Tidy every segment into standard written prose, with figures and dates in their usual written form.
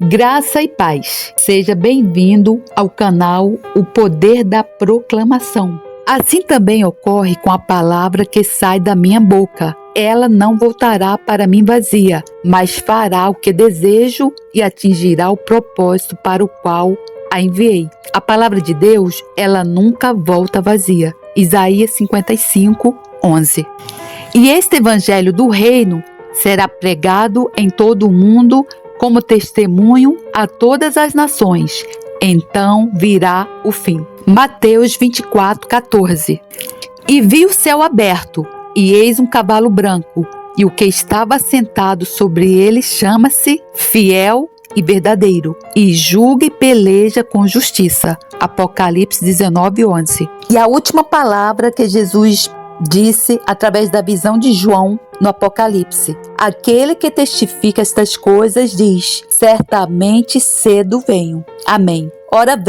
Graça e paz. Seja bem-vindo ao canal O Poder da Proclamação. Assim também ocorre com a palavra que sai da minha boca. Ela não voltará para mim vazia, mas fará o que desejo e atingirá o propósito para o qual a enviei. A palavra de Deus, ela nunca volta vazia. Isaías 55:11. E este evangelho do reino será pregado em todo o mundo como testemunho a todas as nações. Então virá o fim. Mateus 24:14. E vi o céu aberto, e eis um cavalo branco, e o que estava sentado sobre ele chama-se Fiel e Verdadeiro, e julga e peleja com justiça. Apocalipse 19:11. E a última palavra que Jesus disse através da visão de João no Apocalipse: aquele que testifica estas coisas diz: certamente cedo venho. Amém. Ora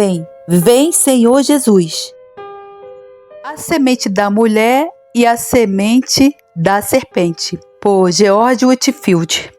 vem Senhor Jesus. A semente da mulher e a semente da serpente, por George Whitefield.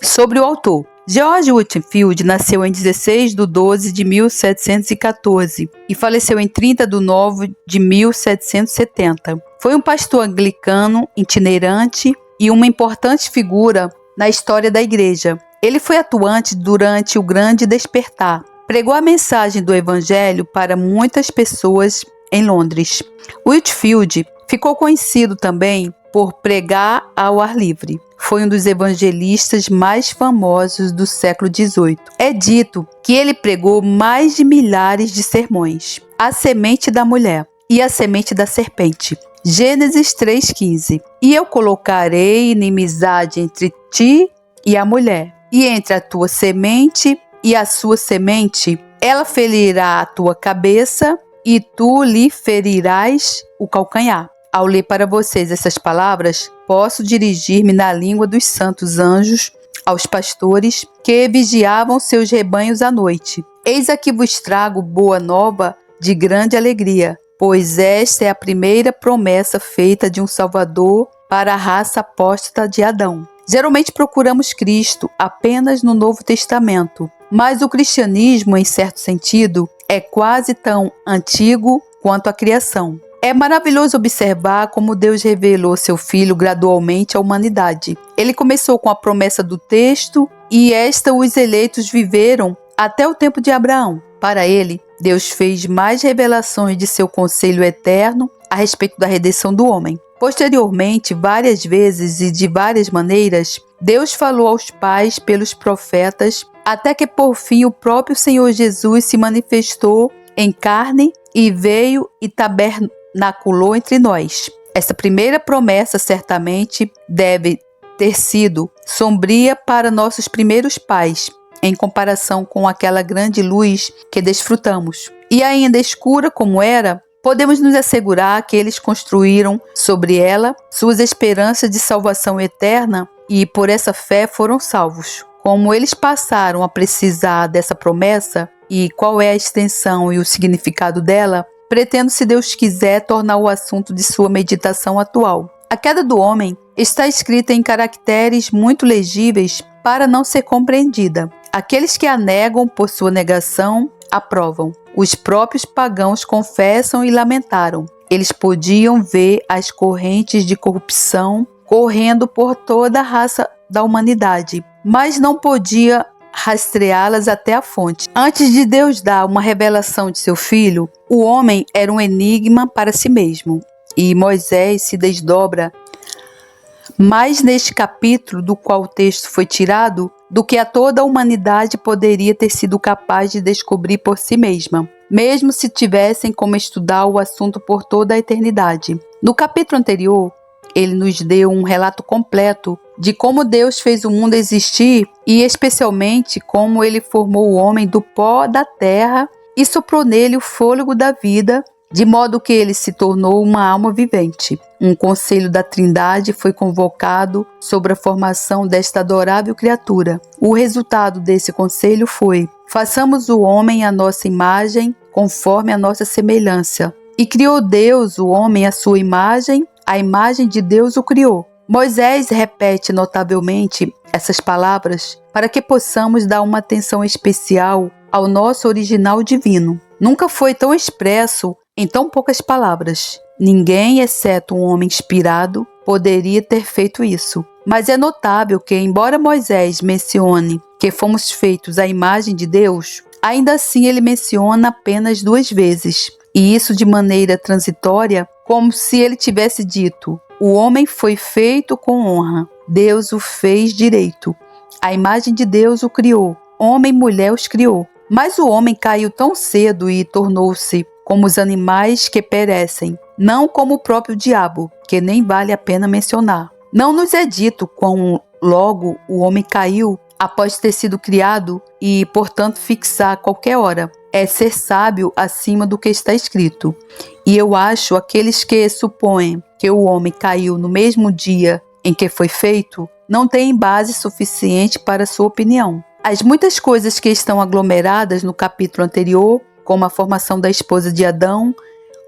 Sobre o autor. George Whitefield nasceu em 16/12/1714 e faleceu em 30/9/1770. Foi um pastor anglicano itinerante e uma importante figura na história da igreja. Ele foi atuante durante o Grande Despertar. Pregou a mensagem do Evangelho para muitas pessoas em Londres. Whitefield ficou conhecido também por pregar ao ar livre. Foi um dos evangelistas mais famosos do século XVIII. É dito que ele pregou mais de milhares de sermões. A semente da mulher e a semente da serpente. Gênesis 3:15. E eu colocarei inimizade entre ti e a mulher, e entre a tua semente e a sua semente. Ela ferirá a tua cabeça, e tu lhe ferirás o calcanhar. Ao ler para vocês essas palavras, posso dirigir-me na língua dos santos anjos aos pastores que vigiavam seus rebanhos à noite. Eis aqui vos trago boa nova de grande alegria, pois esta é a primeira promessa feita de um Salvador para a raça apóstata de Adão. Geralmente procuramos Cristo apenas no Novo Testamento, mas o cristianismo, em certo sentido, é quase tão antigo quanto a criação. É maravilhoso observar como Deus revelou seu Filho gradualmente à humanidade. Ele começou com a promessa do texto e esta os eleitos viveram até o tempo de Abraão. Para ele, Deus fez mais revelações de seu conselho eterno a respeito da redenção do homem. Posteriormente, várias vezes e de várias maneiras, Deus falou aos pais pelos profetas, até que por fim o próprio Senhor Jesus se manifestou em carne e veio e tabernaculou entre nós. Essa primeira promessa certamente deve ter sido sombria para nossos primeiros pais, em comparação com aquela grande luz que desfrutamos. E ainda escura como era, podemos nos assegurar que eles construíram sobre ela suas esperanças de salvação eterna e por essa fé foram salvos. Como eles passaram a precisar dessa promessa e qual é a extensão e o significado dela, pretendo, se Deus quiser, tornar o assunto de sua meditação atual. A queda do homem está escrita em caracteres muito legíveis para não ser compreendida. Aqueles que a negam por sua negação, aprovam. Os próprios pagãos confessam e lamentaram. Eles podiam ver as correntes de corrupção correndo por toda a raça da humanidade, mas não podia rastreá-las até a fonte. Antes de Deus dar uma revelação de seu Filho, o homem era um enigma para si mesmo. E Moisés se desdobra mais neste capítulo do qual o texto foi tirado do que a toda a humanidade poderia ter sido capaz de descobrir por si mesma, mesmo se tivessem como estudar o assunto por toda a eternidade. No capítulo anterior, ele nos deu um relato completo de como Deus fez o mundo existir e especialmente como ele formou o homem do pó da terra e soprou nele o fôlego da vida, de modo que ele se tornou uma alma vivente. Um conselho da Trindade foi convocado sobre a formação desta adorável criatura. O resultado desse conselho foi: façamos o homem à nossa imagem, conforme a nossa semelhança. E criou Deus o homem à sua imagem, a imagem de Deus o criou. Moisés repete notavelmente essas palavras para que possamos dar uma atenção especial ao nosso original divino. Nunca foi tão expresso em tão poucas palavras. Ninguém, exceto um homem inspirado, poderia ter feito isso. Mas é notável que, embora Moisés mencione que fomos feitos à imagem de Deus, ainda assim ele menciona apenas 2 vezes, e isso de maneira transitória, como se ele tivesse dito: o homem foi feito com honra, Deus o fez direito. A imagem de Deus o criou, homem e mulher os criou. Mas o homem caiu tão cedo e tornou-se como os animais que perecem, não como o próprio diabo, que nem vale a pena mencionar. Não nos é dito quão logo o homem caiu após ter sido criado e, portanto, fixar qualquer hora. É ser sábio acima do que está escrito. E eu acho aqueles que supõem que o homem caiu no mesmo dia em que foi feito, não têm base suficiente para sua opinião. As muitas coisas que estão aglomeradas no capítulo anterior, como a formação da esposa de Adão,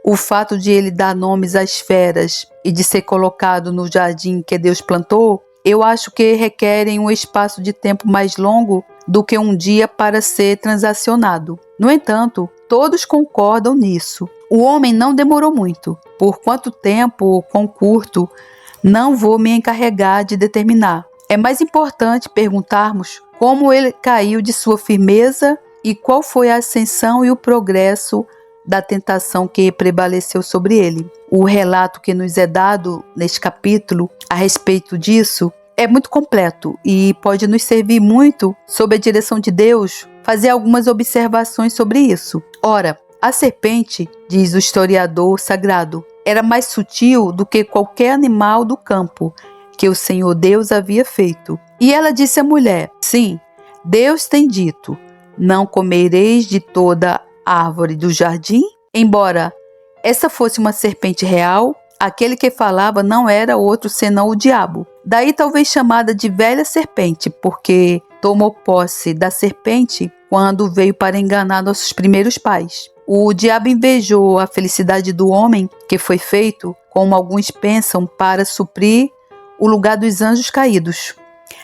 o fato de ele dar nomes às feras e de ser colocado no jardim que Deus plantou, eu acho que requerem um espaço de tempo mais longo do que um dia para ser transacionado. No entanto, todos concordam nisso. O homem não demorou muito. Por quanto tempo ou quão curto, não vou me encarregar de determinar. É mais importante perguntarmos como ele caiu de sua firmeza e qual foi a ascensão e o progresso da tentação que prevaleceu sobre ele. O relato que nos é dado neste capítulo a respeito disso é muito completo e pode nos servir muito, sob a direção de Deus, fazer algumas observações sobre isso. Ora, a serpente, diz o historiador sagrado, era mais sutil do que qualquer animal do campo que o Senhor Deus havia feito. E ela disse à mulher: sim, Deus tem dito, não comereis de toda árvore do jardim? Embora essa fosse uma serpente real, aquele que falava não era outro senão o diabo. Daí talvez chamada de velha serpente, porque tomou posse da serpente quando veio para enganar nossos primeiros pais. O diabo invejou a felicidade do homem que foi feito, como alguns pensam, para suprir o lugar dos anjos caídos.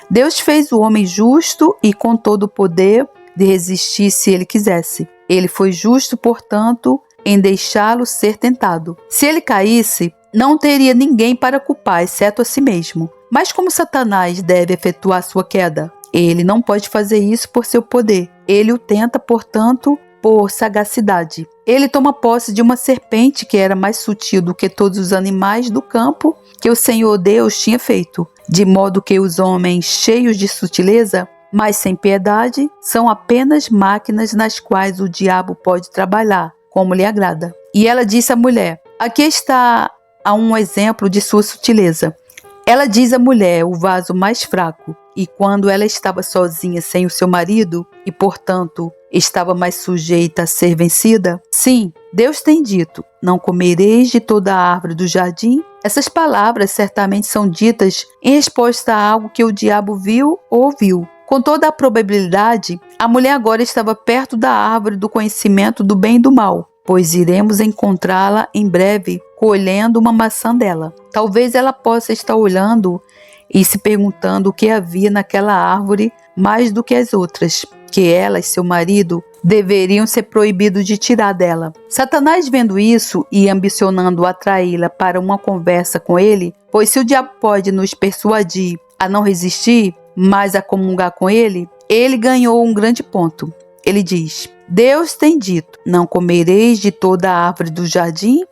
Deus fez o homem justo e com todo o poder de resistir se ele quisesse. Ele foi justo, portanto, em deixá-lo ser tentado. Se ele caísse, não teria ninguém para culpar, exceto a si mesmo. Mas como Satanás deve efetuar sua queda? Ele não pode fazer isso por seu poder. Ele o tenta, portanto, por sagacidade. Ele toma posse de uma serpente que era mais sutil do que todos os animais do campo que o Senhor Deus tinha feito, de modo que os homens cheios de sutileza, mas sem piedade, são apenas máquinas nas quais o diabo pode trabalhar, como lhe agrada. E ela disse à mulher: aqui está um exemplo de sua sutileza. Ela diz à mulher o vaso mais fraco, e quando ela estava sozinha sem o seu marido, e portanto estava mais sujeita a ser vencida, sim, Deus tem dito, não comereis de toda a árvore do jardim. Essas palavras certamente são ditas em resposta a algo que o diabo viu ou ouviu. Com toda a probabilidade, a mulher agora estava perto da árvore do conhecimento do bem e do mal, pois iremos encontrá-la em breve colhendo uma maçã dela. Talvez ela possa estar olhando e se perguntando o que havia naquela árvore mais do que as outras, que ela e seu marido deveriam ser proibidos de tirar dela. Satanás, vendo isso e ambicionando atraí-la para uma conversa com ele, pois se o diabo pode nos persuadir a não resistir, mas a comungar com ele, ele ganhou um grande ponto. Ele diz: Deus tem dito, não comereis de toda a árvore do jardim.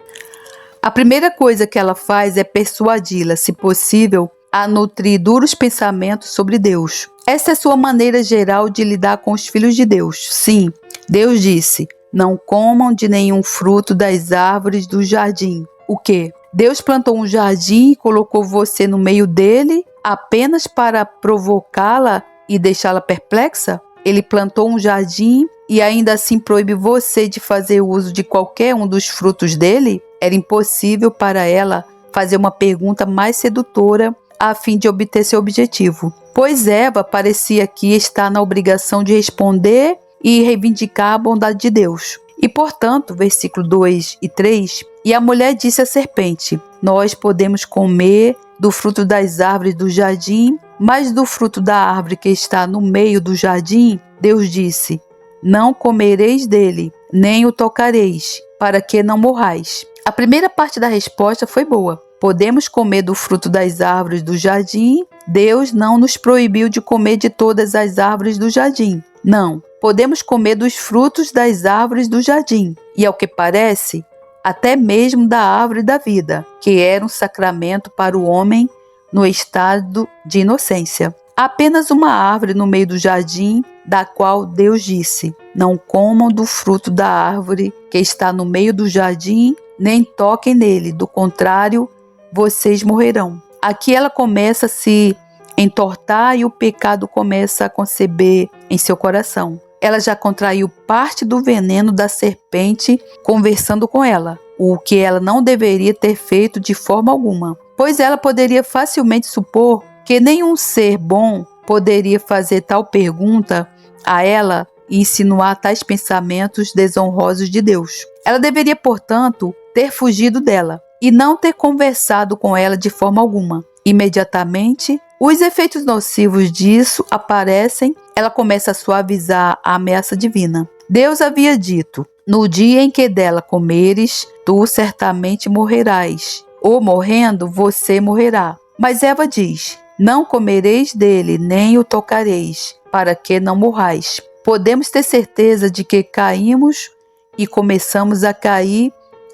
A primeira coisa que ela faz é persuadi-la, se possível, a nutrir duros pensamentos sobre Deus. Essa é sua maneira geral de lidar com os filhos de Deus. Sim, Deus disse, não comam de nenhum fruto das árvores do jardim. O quê? Deus plantou um jardim e colocou você no meio dele apenas para provocá-la e deixá-la perplexa? Ele plantou um jardim e ainda assim proíbe você de fazer uso de qualquer um dos frutos dele? Era impossível para ela fazer uma pergunta mais sedutora a fim de obter seu objetivo, pois Eva parecia aqui estar na obrigação de responder e reivindicar a bondade de Deus. E, portanto, versículo 2 e 3, e a mulher disse à serpente, nós podemos comer do fruto das árvores do jardim, mas do fruto da árvore que está no meio do jardim, Deus disse: não comereis dele, nem o tocareis, para que não morrais. A primeira parte da resposta foi boa. Podemos comer do fruto das árvores do jardim. Deus não nos proibiu de comer de todas as árvores do jardim. Não, podemos comer dos frutos das árvores do jardim. E ao que parece, até mesmo da árvore da vida, que era um sacramento para o homem no estado de inocência. Apenas uma árvore no meio do jardim, da qual Deus disse: não comam do fruto da árvore que está no meio do jardim, nem toquem nele, do contrário, vocês morrerão. Aqui ela começa a se entortar e o pecado começa a conceber em seu coração. Ela já contraiu parte do veneno da serpente conversando com ela, o que ela não deveria ter feito de forma alguma, pois ela poderia facilmente supor que nenhum ser bom poderia fazer tal pergunta a ela e insinuar tais pensamentos desonrosos de Deus. Ela deveria, portanto, ter fugido dela e não ter conversado com ela de forma alguma. Imediatamente, os efeitos nocivos disso aparecem. Ela começa a suavizar a ameaça divina. Deus havia dito: no dia em que dela comeres, tu certamente morrerás, ou morrendo, você morrerá. Mas Eva diz: não comereis dele, nem o tocareis, para que não morrais. Podemos ter certeza de que caímos e começamos a cair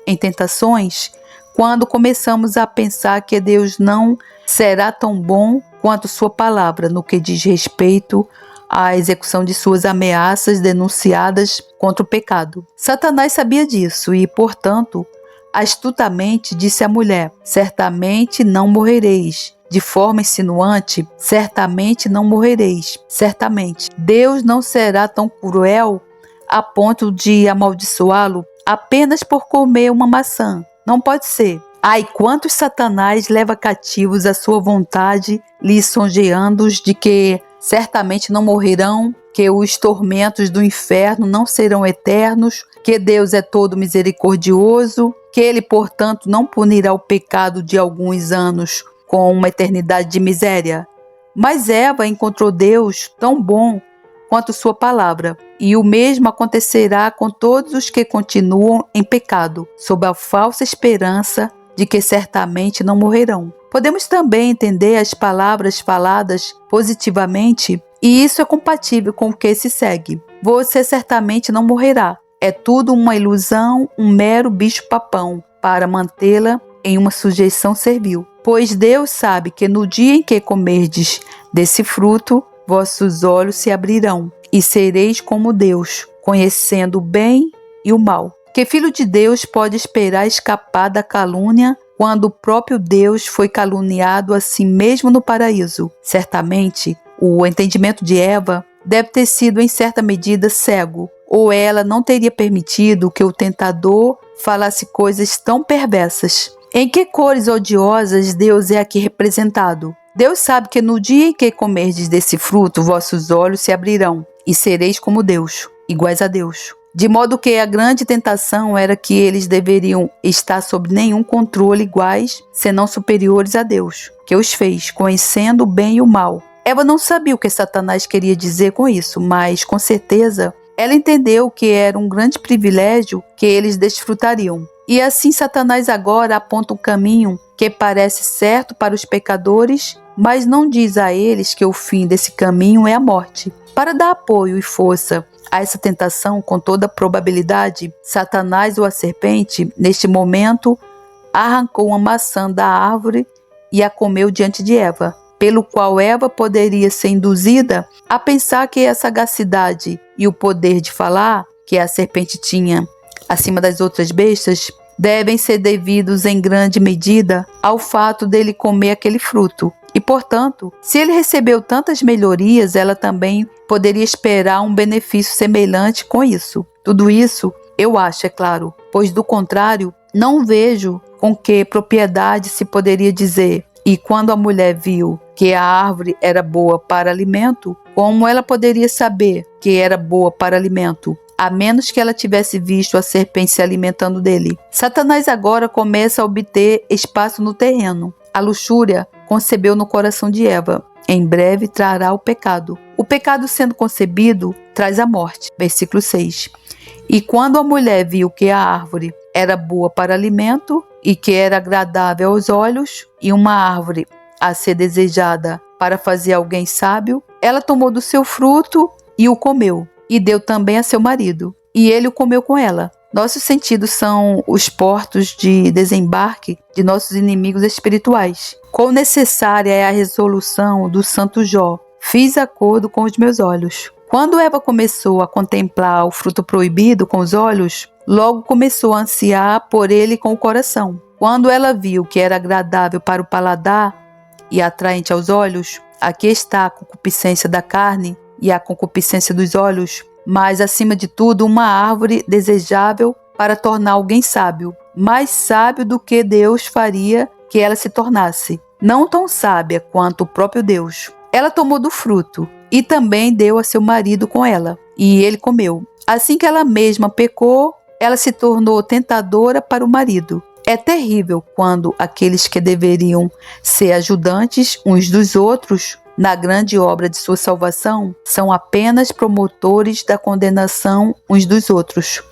em tentações quando começamos a pensar que Deus não será tão bom quanto sua palavra no que diz respeito à execução de suas ameaças denunciadas contra o pecado. Satanás sabia disso e, portanto, astutamente disse à mulher: certamente não morrereis. De forma insinuante: certamente não morrereis. Certamente. Deus não será tão cruel a ponto de amaldiçoá-lo apenas por comer uma maçã. Não pode ser. Ai, quantos Satanás leva cativos à sua vontade, lisonjeando-os de que certamente não morrerão, que os tormentos do inferno não serão eternos, que Deus é todo misericordioso, que Ele, portanto, não punirá o pecado de alguns anos com uma eternidade de miséria. Mas Eva encontrou Deus tão bom quanto sua palavra, e o mesmo acontecerá com todos os que continuam em pecado, sob a falsa esperança de que certamente não morrerão. Podemos também entender as palavras faladas positivamente, e isso é compatível com o que se segue. Você certamente não morrerá. É tudo uma ilusão, um mero bicho-papão, para mantê-la em uma sujeição servil. Pois Deus sabe que no dia em que comerdes desse fruto, vossos olhos se abrirão, e sereis como Deus, conhecendo o bem e o mal. Que filho de Deus pode esperar escapar da calúnia quando o próprio Deus foi caluniado assim mesmo no paraíso? Certamente, o entendimento de Eva deve ter sido em certa medida cego, ou ela não teria permitido que o tentador falasse coisas tão perversas. Em que cores odiosas Deus é aqui representado? Deus sabe que no dia em que comerdes desse fruto, vossos olhos se abrirão, e sereis como Deus, iguais a Deus. De modo que a grande tentação era que eles deveriam estar sob nenhum controle iguais, senão superiores a Deus, que os fez, conhecendo o bem e o mal. Eva não sabia o que Satanás queria dizer com isso, mas, com certeza, ela entendeu que era um grande privilégio que eles desfrutariam. E assim Satanás agora aponta um caminho que parece certo para os pecadores, mas não diz a eles que o fim desse caminho é a morte. Para dar apoio e força a essa tentação, com toda probabilidade, Satanás ou a serpente, neste momento, arrancou uma maçã da árvore e a comeu diante de Eva, pelo qual Eva poderia ser induzida a pensar que a sagacidade e o poder de falar que a serpente tinha acima das outras bestas devem ser devidos em grande medida ao fato dele comer aquele fruto. E, portanto, se ele recebeu tantas melhorias, ela também poderia esperar um benefício semelhante com isso. Tudo isso, eu acho, é claro, pois do contrário, não vejo com que propriedade se poderia dizer. E quando a mulher viu que a árvore era boa para alimento, como ela poderia saber que era boa para alimento, a menos que ela tivesse visto a serpente se alimentando dele? Satanás agora começa a obter espaço no terreno. a luxúria concebeu no coração de Eva. Em breve trará o pecado. O pecado sendo concebido traz a morte. Versículo 6. E quando a mulher viu que a árvore era boa para alimento e que era agradável aos olhos e uma árvore a ser desejada para fazer alguém sábio, ela tomou do seu fruto e o comeu, e deu também a seu marido, e ele o comeu com ela. Nossos sentidos são os portos de desembarque de nossos inimigos espirituais. Quão necessária é a resolução do santo Jó: fiz acordo com os meus olhos. Quando Eva começou a contemplar o fruto proibido com os olhos, logo começou a ansiar por ele com o coração. Quando ela viu que era agradável para o paladar e atraente aos olhos, aqui está a concupiscência da carne e a concupiscência dos olhos, mas acima de tudo uma árvore desejável para tornar alguém sábio, mais sábio do que Deus faria que ela se tornasse, não tão sábia quanto o próprio Deus. Ela tomou do fruto e também deu a seu marido com ela, e ele comeu. Assim que ela mesma pecou, ela se tornou tentadora para o marido. É terrível quando aqueles que deveriam ser ajudantes uns dos outros na grande obra de sua salvação são apenas promotores da condenação uns dos outros.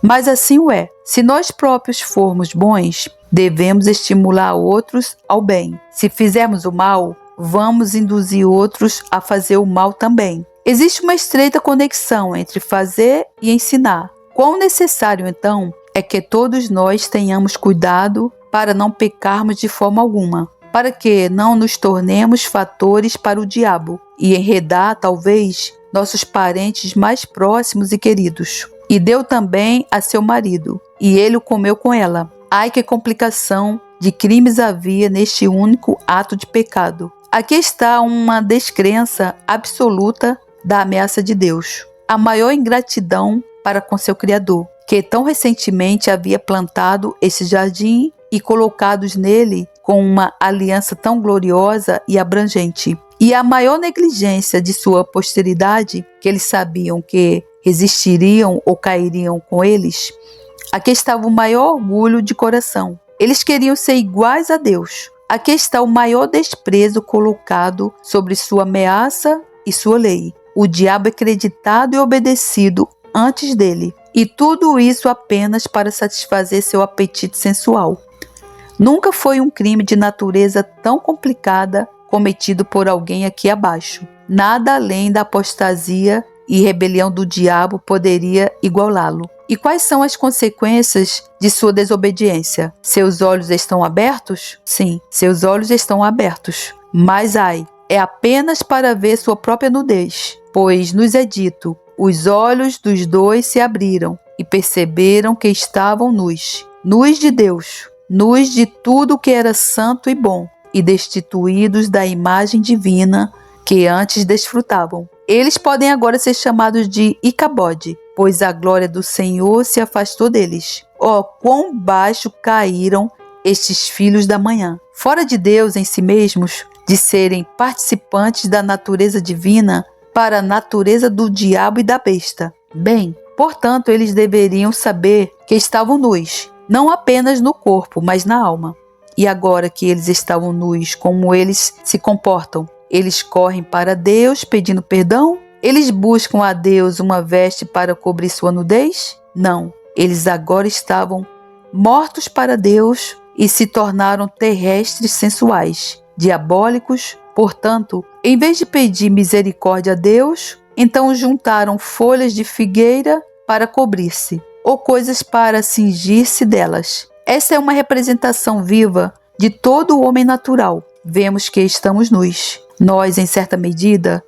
Mas assim o é. Se nós próprios formos bons, devemos estimular outros ao bem. Se fizermos o mal, vamos induzir outros a fazer o mal também. Existe uma estreita conexão entre fazer e ensinar. Quão necessário, então, é que todos nós tenhamos cuidado para não pecarmos de forma alguma, para que não nos tornemos fatores para o diabo e enredar, talvez, nossos parentes mais próximos e queridos. E deu também a seu marido, e ele o comeu com ela. Ai, que complicação de crimes havia neste único ato de pecado. Aqui está uma descrença absoluta da ameaça de Deus, a maior ingratidão para com seu Criador, que tão recentemente havia plantado esse jardim e colocados nele com uma aliança tão gloriosa e abrangente. E a maior negligência de sua posteridade, que eles sabiam que resistiriam ou cairiam com eles, aqui estava o maior orgulho de coração. Eles queriam ser iguais a Deus. Aqui está o maior desprezo colocado sobre sua ameaça e sua lei. O diabo é acreditado e obedecido antes dele. E tudo isso apenas para satisfazer seu apetite sensual. Nunca foi um crime de natureza tão complicada cometido por alguém aqui abaixo. Nada além da apostasia e rebelião do diabo poderia igualá-lo. E quais são as consequências de sua desobediência? Seus olhos estão abertos? Sim, seus olhos estão abertos. Mas ai, é apenas para ver sua própria nudez. Pois nos é dito: os olhos dos dois se abriram e perceberam que estavam nus. Nus de Deus, nus de tudo que era santo e bom, e destituídos da imagem divina que antes desfrutavam. Eles podem agora ser chamados de Icabode, pois a glória do Senhor se afastou deles. Oh, quão baixo caíram estes filhos da manhã! Fora de Deus em si mesmos, de serem participantes da natureza divina para a natureza do diabo e da besta. Bem, portanto, eles deveriam saber que estavam nus, não apenas no corpo, mas na alma. E agora que eles estavam nus, como eles se comportam? Eles correm para Deus pedindo perdão? Eles buscam a Deus uma veste para cobrir sua nudez? Não, eles agora estavam mortos para Deus e se tornaram terrestres sensuais, diabólicos. Portanto, em vez de pedir misericórdia a Deus, então juntaram folhas de figueira para cobrir-se, ou coisas para cingir-se delas. Essa é uma representação viva de todo o homem natural. Vemos que estamos nus. Nós, em certa medida,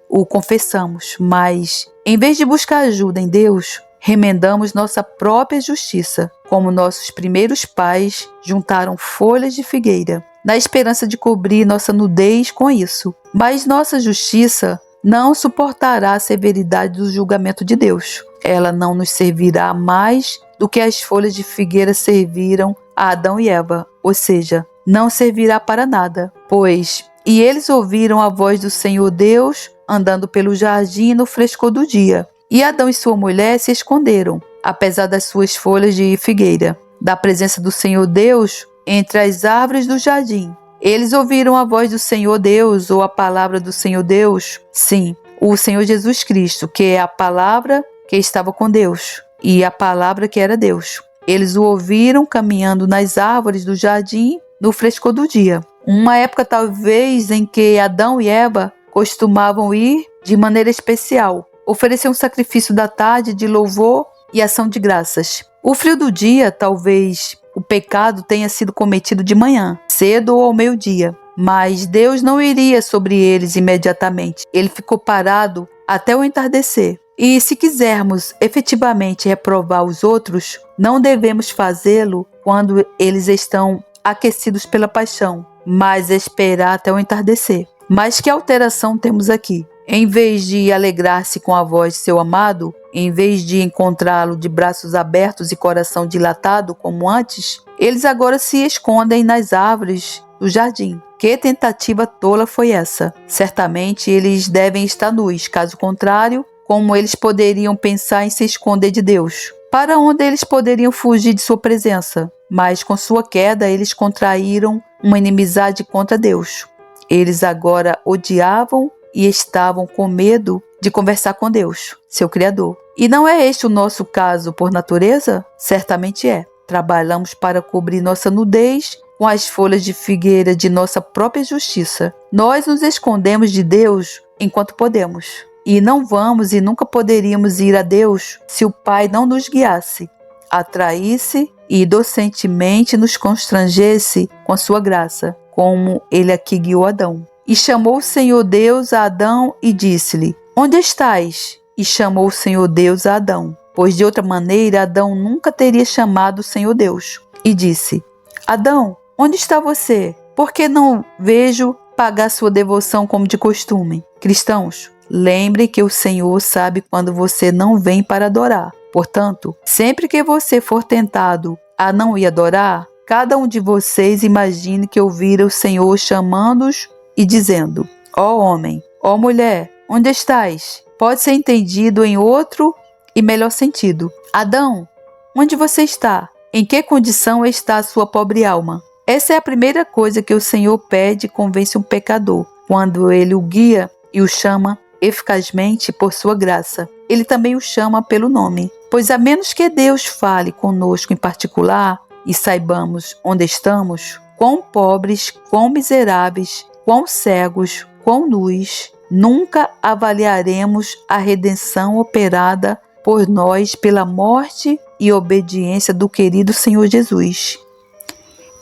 o confessamos, mas, em vez de buscar ajuda em Deus, remendamos nossa própria justiça, como nossos primeiros pais juntaram folhas de figueira, na esperança de cobrir nossa nudez com isso. Mas nossa justiça não suportará a severidade do julgamento de Deus. Ela não nos servirá mais do que as folhas de figueira serviram a Adão e Eva, ou seja, não servirá para nada, pois... E eles ouviram a voz do Senhor Deus andando pelo jardim no frescor do dia. E Adão e sua mulher se esconderam, apesar das suas folhas de figueira, da presença do Senhor Deus entre as árvores do jardim. Eles ouviram a voz do Senhor Deus ou a palavra do Senhor Deus? Sim, o Senhor Jesus Cristo, que é a palavra que estava com Deus e a palavra que era Deus. Eles o ouviram caminhando nas árvores do jardim no frescor do dia. Uma época talvez em que Adão e Eva costumavam ir de maneira especial, oferecer um sacrifício da tarde de louvor e ação de graças. O frio do dia, talvez o pecado tenha sido cometido de manhã, cedo ou ao meio-dia, mas Deus não iria sobre eles imediatamente. Ele ficou parado até o entardecer. E se quisermos efetivamente reprovar os outros, não devemos fazê-lo quando eles estão aquecidos pela paixão, mas esperar até o entardecer. Mas que alteração temos aqui? Em vez de alegrar-se com a voz de seu amado, em vez de encontrá-lo de braços abertos e coração dilatado como antes, eles agora se escondem nas árvores do jardim. Que tentativa tola foi essa? Certamente eles devem estar nus, caso contrário, como eles poderiam pensar em se esconder de Deus? Para onde eles poderiam fugir de sua presença? Mas com sua queda eles contraíram uma inimizade contra Deus. Eles agora odiavam e estavam com medo de conversar com Deus, seu Criador. E não é este o nosso caso por natureza? Certamente é. Trabalhamos para cobrir nossa nudez com as folhas de figueira de nossa própria justiça. Nós nos escondemos de Deus enquanto podemos. E não vamos e nunca poderíamos ir a Deus se o Pai não nos guiasse, atraísse e docentemente nos constrangesse com a sua graça, como ele aqui guiou Adão. E chamou o Senhor Deus a Adão e disse-lhe: Onde estás? E chamou o Senhor Deus a Adão, pois de outra maneira Adão nunca teria chamado o Senhor Deus. E disse: Adão, onde está você? Por que não vejo pagar sua devoção como de costume? Cristãos, lembre que o Senhor sabe quando você não vem para adorar. Portanto, sempre que você for tentado a não ir adorar, cada um de vocês imagine que ouvira o Senhor chamando-os e dizendo: Ó homem, ó mulher, onde estás? Pode ser entendido em outro e melhor sentido. Adão, onde você está? Em que condição está a sua pobre alma? Essa é a primeira coisa que o Senhor pede e convence um pecador, quando ele o guia e o chama eficazmente por sua graça. Ele também o chama pelo nome, pois a menos que Deus fale conosco em particular e saibamos onde estamos, quão pobres, quão miseráveis, quão cegos, quão nus, nunca avaliaremos a redenção operada por nós pela morte e obediência do querido Senhor Jesus.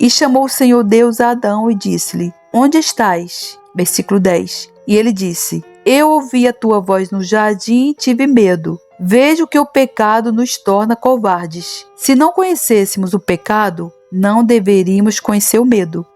E chamou o Senhor Deus a Adão e disse-lhe: Onde estás? Versículo 10. E ele disse: Eu ouvi a tua voz no jardim e tive medo. Vejo que o pecado nos torna covardes. Se não conhecêssemos o pecado, não deveríamos conhecer o medo.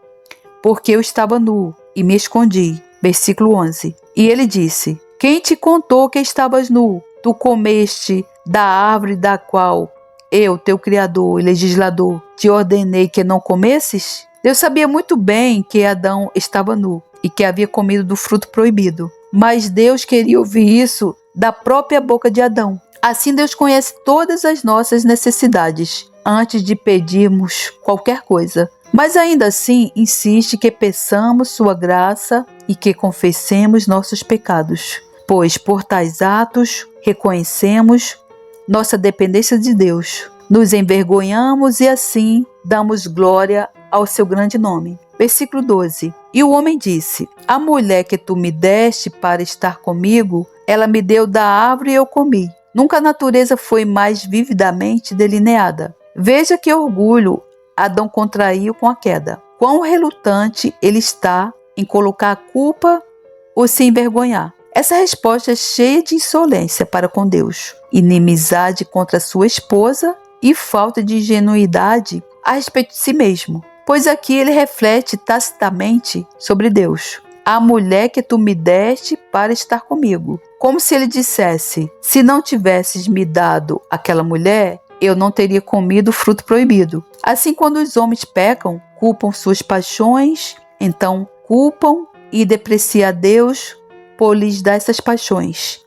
Porque eu estava nu e me escondi. Versículo 11. E ele disse: Quem te contou que estavas nu? Tu comeste da árvore da qual eu, teu Criador e legislador, te ordenei que não comesses? Deus sabia muito bem que Adão estava nu e que havia comido do fruto proibido. Mas Deus queria ouvir isso da própria boca de Adão. Assim Deus conhece todas as nossas necessidades antes de pedirmos qualquer coisa. Mas ainda assim insiste que peçamos sua graça e que confessemos nossos pecados. Pois por tais atos reconhecemos nossa dependência de Deus. Nos envergonhamos e assim damos glória ao seu grande nome. Versículo 12. E o homem disse: A mulher que tu me deste para estar comigo, ela me deu da árvore e eu comi. Nunca a natureza foi mais vividamente delineada. Veja que orgulho Adão contraiu com a queda. Quão relutante ele está em colocar a culpa ou se envergonhar. Essa resposta é cheia de insolência para com Deus, inimizade contra sua esposa e falta de ingenuidade a respeito de si mesmo. Pois aqui ele reflete tacitamente sobre Deus. A mulher que tu me deste para estar comigo. Como se ele dissesse: se não tivesses me dado aquela mulher, eu não teria comido o fruto proibido. Assim, quando os homens pecam, culpam suas paixões, então culpam e depreciam a Deus por lhes dar essas paixões.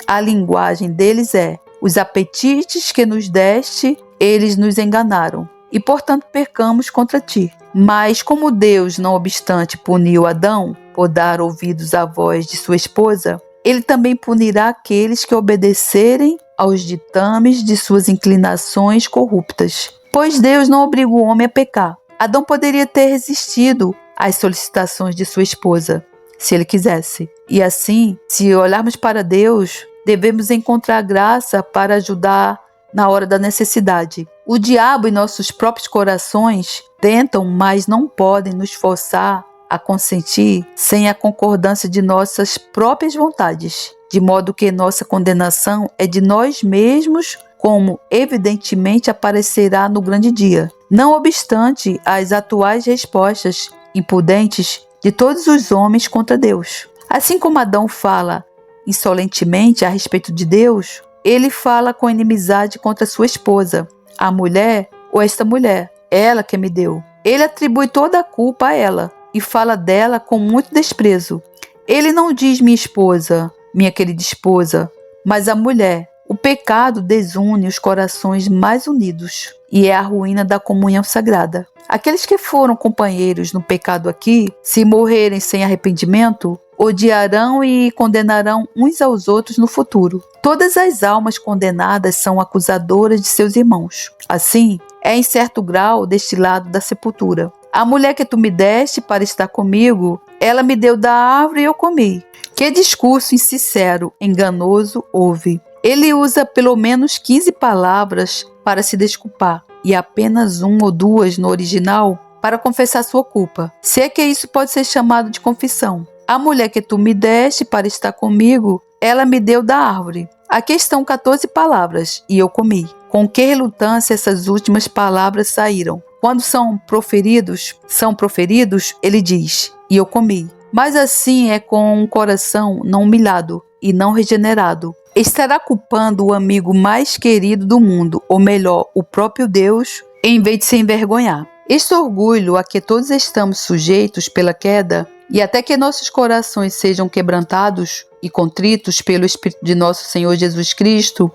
A linguagem deles é: os apetites que nos deste, eles nos enganaram. e portanto pecamos contra ti. Mas como Deus, não obstante, puniu Adão por dar ouvidos à voz de sua esposa, ele também punirá aqueles que obedecerem aos ditames de suas inclinações corruptas. Pois Deus não obriga o homem a pecar. Adão poderia ter resistido às solicitações de sua esposa, se ele quisesse. E assim, se olharmos para Deus, devemos encontrar graça para ajudar na hora da necessidade. O diabo e nossos próprios corações tentam, mas não podem nos forçar a consentir sem a concordância de nossas próprias vontades, de modo que nossa condenação é de nós mesmos, como evidentemente aparecerá no grande dia. Não obstante as atuais respostas impudentes de todos os homens contra Deus. Assim como Adão fala insolentemente a respeito de Deus, ele fala com inimizade contra sua esposa, a mulher ou esta mulher, ela que me deu. Ele atribui toda a culpa a ela e fala dela com muito desprezo. Ele não diz minha esposa, minha querida esposa, mas a mulher. O pecado desune os corações mais unidos e é a ruína da comunhão sagrada. Aqueles que foram companheiros no pecado aqui, se morrerem sem arrependimento, odiarão e condenarão uns aos outros no futuro. Todas as almas condenadas são acusadoras de seus irmãos. Assim, é em certo grau deste lado da sepultura. A mulher que tu me deste para estar comigo, ela me deu da árvore e eu comi. Que discurso insincero, enganoso houve. Ele usa pelo menos 15 palavras para se desculpar e apenas 1 ou 2 no original para confessar sua culpa. Se é que isso pode ser chamado de confissão. A mulher que tu me deste para estar comigo, ela me deu da árvore. Aqui estão 14 palavras e eu comi. Com que relutância essas últimas palavras saíram. Quando são proferidos, ele diz, e eu comi. Mas assim é com um coração não humilhado e não regenerado. Estará culpando o amigo mais querido do mundo, ou melhor, o próprio Deus, em vez de se envergonhar. Este orgulho a que todos estamos sujeitos pela queda, e até que nossos corações sejam quebrantados e contritos pelo Espírito de nosso Senhor Jesus Cristo,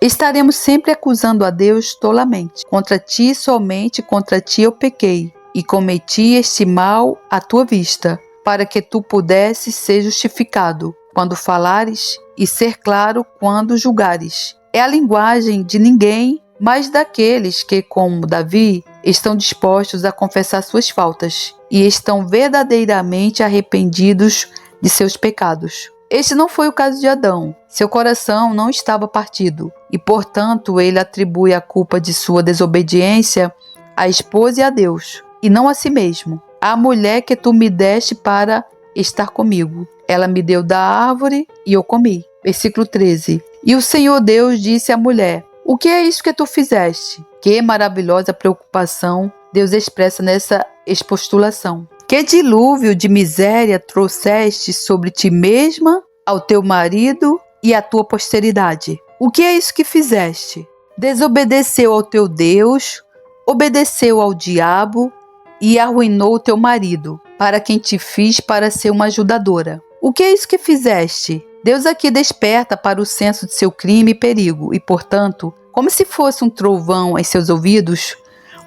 estaremos sempre acusando a Deus tolamente. Contra ti somente, contra ti eu pequei, e cometi este mal à tua vista, para que tu pudesses ser justificado quando falares e ser claro quando julgares. É a linguagem de ninguém, mas daqueles que, como Davi, estão dispostos a confessar suas faltas e estão verdadeiramente arrependidos de seus pecados. Este não foi o caso de Adão. Seu coração não estava partido e, portanto, ele atribui a culpa de sua desobediência à esposa e a Deus, e não a si mesmo. A mulher que tu me deste para estar comigo, ela me deu da árvore e eu comi. Versículo 13. E o Senhor Deus disse à mulher, o que é isso que tu fizeste? Que maravilhosa preocupação Deus expressa nessa expostulação. Que dilúvio de miséria trouxeste sobre ti mesma, ao teu marido e à tua posteridade? O que é isso que fizeste? Desobedeceu ao teu Deus, obedeceu ao diabo e arruinou o teu marido, para quem te fiz para ser uma ajudadora. O que é isso que fizeste? Deus aqui desperta para o senso de seu crime e perigo, e, portanto, como se fosse um trovão em seus ouvidos,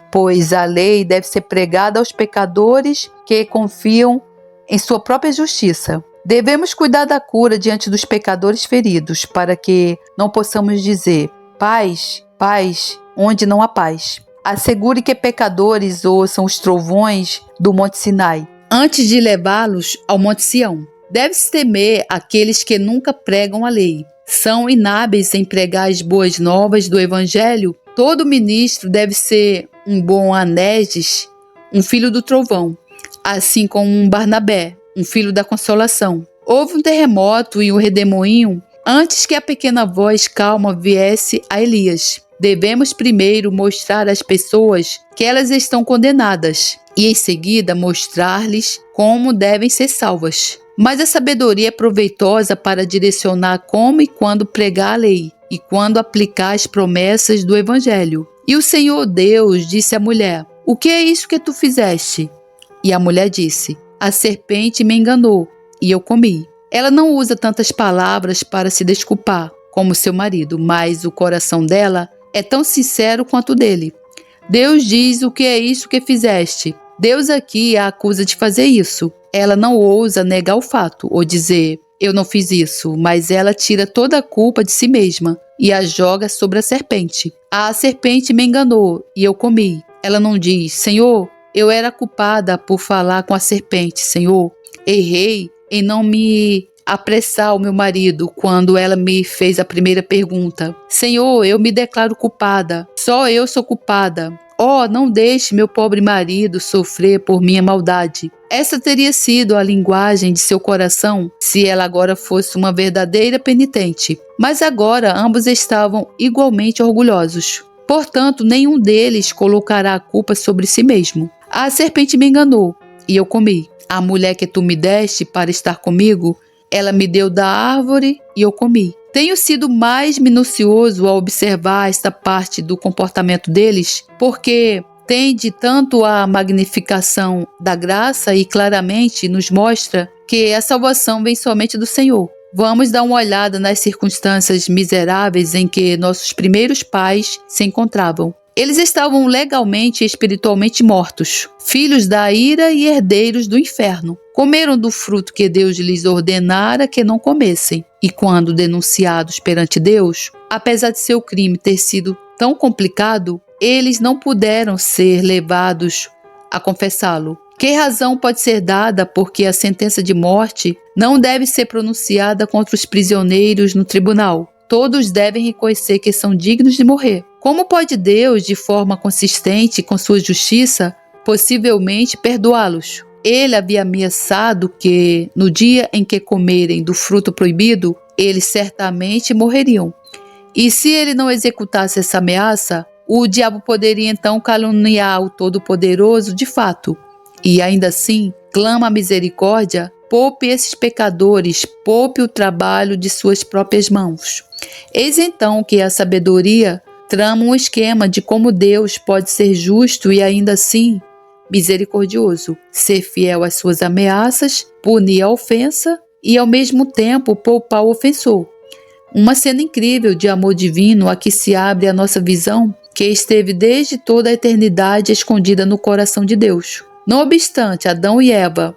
pois a lei deve ser pregada aos pecadores que confiam em sua própria justiça. Devemos cuidar da cura diante dos pecadores feridos, para que não possamos dizer, paz, paz, onde não há paz. Assegure que pecadores ouçam os trovões do Monte Sinai, antes de levá-los ao Monte Sião. Deve-se temer aqueles que nunca pregam a lei. São inábeis em pregar as boas novas do Evangelho. Todo ministro deve ser um bom Aneses, um filho do trovão, assim como um Barnabé, um filho da consolação. Houve um terremoto e um redemoinho antes que a pequena voz calma viesse a Elias. Devemos primeiro mostrar às pessoas que elas estão condenadas e em seguida mostrar-lhes como devem ser salvas. Mas a sabedoria é proveitosa para direcionar como e quando pregar a lei e quando aplicar as promessas do Evangelho. E o Senhor Deus disse à mulher, o que é isso que tu fizeste? E a mulher disse, a serpente me enganou e eu comi. Ela não usa tantas palavras para se desculpar como seu marido, mas o coração dela é tão sincero quanto o dele. Deus diz: o que é isso que fizeste? Deus aqui a acusa de fazer isso. Ela não ousa negar o fato ou dizer: eu não fiz isso, mas ela tira toda a culpa de si mesma e a joga sobre a serpente. A serpente me enganou e eu comi. Ela não diz: Senhor, eu era culpada por falar com a serpente, Senhor. Errei em não me apressar ao meu marido quando ela me fez a primeira pergunta. Senhor, eu me declaro culpada. Só eu sou culpada. Oh, não deixe meu pobre marido sofrer por minha maldade. Essa teria sido a linguagem de seu coração se ela agora fosse uma verdadeira penitente. Mas agora ambos estavam igualmente orgulhosos. Portanto, nenhum deles colocará a culpa sobre si mesmo. A serpente me enganou e eu comi. A mulher que tu me deste para estar comigo, ela me deu da árvore e eu comi. Tenho sido mais minucioso ao observar esta parte do comportamento deles, porque tende tanto à magnificação da graça e claramente nos mostra que a salvação vem somente do Senhor. Vamos dar uma olhada nas circunstâncias miseráveis em que nossos primeiros pais se encontravam. Eles estavam legalmente e espiritualmente mortos, filhos da ira e herdeiros do inferno. Comeram do fruto que Deus lhes ordenara que não comessem. E quando denunciados perante Deus, apesar de seu crime ter sido tão complicado, eles não puderam ser levados a confessá-lo. Que razão pode ser dada porque a sentença de morte não deve ser pronunciada contra os prisioneiros no tribunal? Todos devem reconhecer que são dignos de morrer. Como pode Deus, de forma consistente com sua justiça, possivelmente perdoá-los? Ele havia ameaçado que, no dia em que comerem do fruto proibido, eles certamente morreriam. E se ele não executasse essa ameaça, o diabo poderia então caluniar o Todo-Poderoso de fato. E ainda assim, clama a misericórdia: poupe esses pecadores, poupe o trabalho de suas próprias mãos. Eis então que a sabedoria trama um esquema de como Deus pode ser justo e ainda assim misericordioso, ser fiel às suas ameaças, punir a ofensa e ao mesmo tempo poupar o ofensor. Uma cena incrível de amor divino a que se abre a nossa visão, que esteve desde toda a eternidade escondida no coração de Deus. Não obstante Adão e Eva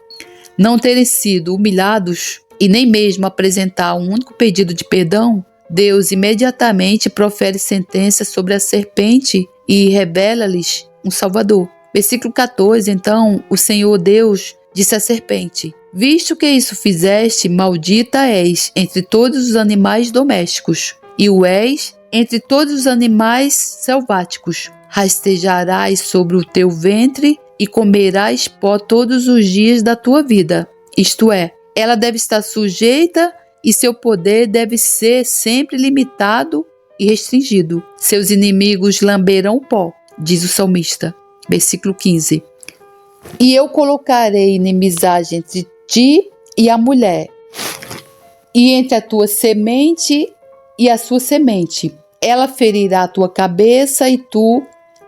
não terem sido humilhados e nem mesmo apresentar um único pedido de perdão, Deus imediatamente profere sentença sobre a serpente e revela-lhes um Salvador. Versículo 14, então, o Senhor Deus disse à serpente: visto que isso fizeste, maldita és entre todos os animais domésticos, e o és entre todos os animais selváticos. Rastejarás sobre o teu ventre e comerás pó todos os dias da tua vida. Isto é, ela deve estar sujeita e seu poder deve ser sempre limitado e restringido. Seus inimigos lamberão o pó, diz o salmista. Versículo 15. E eu colocarei inimizade entre ti e a mulher, e entre a tua semente e a sua semente. Ela ferirá a tua cabeça e tu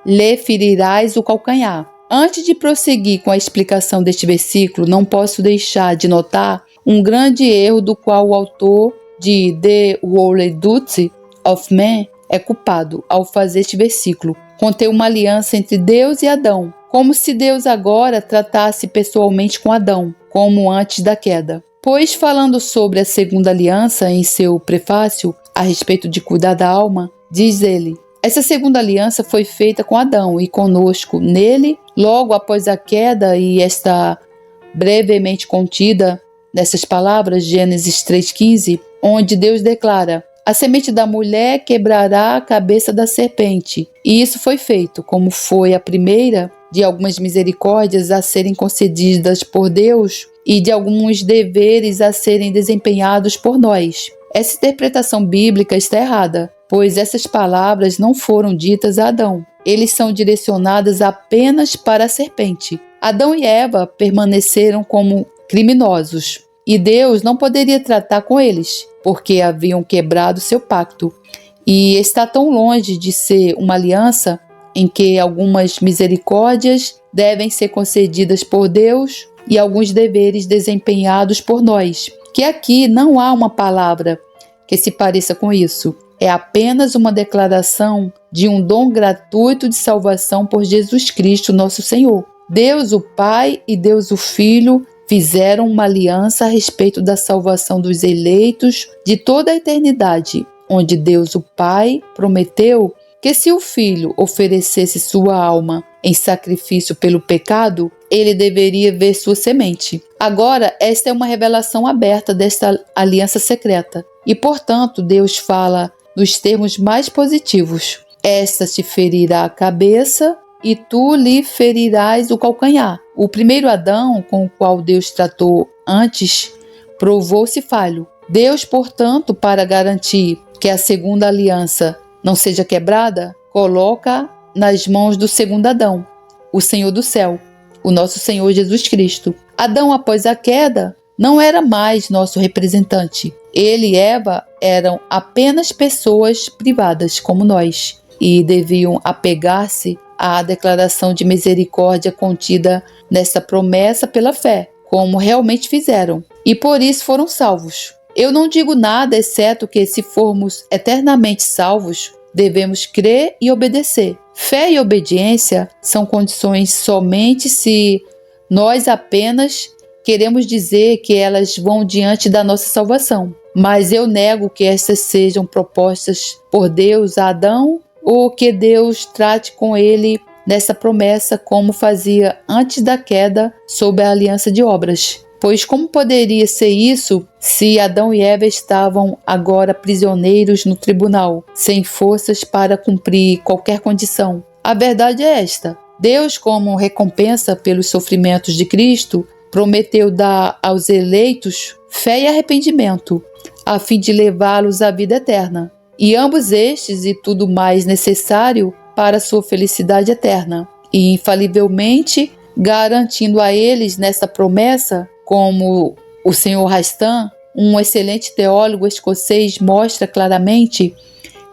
lhe ferirás o calcanhar. Antes de prosseguir com a explicação deste versículo, não posso deixar de notar um grande erro do qual o autor de The Holy Duty of Man é culpado ao fazer este versículo. Contém uma aliança entre Deus e Adão, como se Deus agora tratasse pessoalmente com Adão, como antes da queda. Pois, falando sobre a segunda aliança em seu prefácio, a respeito de cuidar da alma, diz ele: essa segunda aliança foi feita com Adão e conosco nele, logo após a queda, e está brevemente contida nessas palavras, Gênesis 3,15, onde Deus declara: a semente da mulher quebrará a cabeça da serpente. E isso foi feito, como foi a primeira de algumas misericórdias a serem concedidas por Deus e de alguns deveres a serem desempenhados por nós. Essa interpretação bíblica está errada, pois essas palavras não foram ditas a Adão. Eles são direcionadas apenas para a serpente. Adão e Eva permaneceram como criminosos, e Deus não poderia tratar com eles, porque haviam quebrado seu pacto. E está tão longe de ser uma aliança em que algumas misericórdias devem ser concedidas por Deus e alguns deveres desempenhados por nós, que aqui não há uma palavra que se pareça com isso. é apenas uma declaração de um dom gratuito de salvação por Jesus Cristo, nosso Senhor. Deus o Pai e Deus o Filho fizeram uma aliança a respeito da salvação dos eleitos de toda a eternidade, onde Deus o Pai prometeu que se o Filho oferecesse sua alma em sacrifício pelo pecado, ele deveria ver sua semente. Agora, esta é uma revelação aberta desta aliança secreta. E, portanto, Deus fala nos termos mais positivos. Esta te ferirá a cabeça e tu lhe ferirás o calcanhar. O primeiro Adão, com o qual Deus tratou antes, provou-se falho. Deus, portanto, para garantir que a segunda aliança não seja quebrada, coloca nas mãos do segundo Adão, o Senhor do céu, o nosso Senhor Jesus Cristo. Adão, após a queda, não era mais nosso representante. Ele e Eva eram apenas pessoas privadas como nós e deviam apegar-se à declaração de misericórdia contida nessa promessa pela fé, como realmente fizeram, e por isso foram salvos. Eu não digo nada exceto que, se formos eternamente salvos, devemos crer e obedecer. Fé e obediência são condições somente se nós apenas queremos dizer que elas vão diante da nossa salvação. Mas eu nego que estas sejam propostas por Deus a Adão ou que Deus trate com ele nessa promessa como fazia antes da queda sob a aliança de obras. Pois como poderia ser isso se Adão e Eva estavam agora prisioneiros no tribunal, sem forças para cumprir qualquer condição? A verdade é esta: Deus, como recompensa pelos sofrimentos de Cristo, prometeu dar aos eleitos fé e arrependimento, a fim de levá-los à vida eterna, e ambos estes e tudo mais necessário para sua felicidade eterna, e infalivelmente garantindo a eles nessa promessa, como o Sr. Rastan, um excelente teólogo escocês, mostra claramente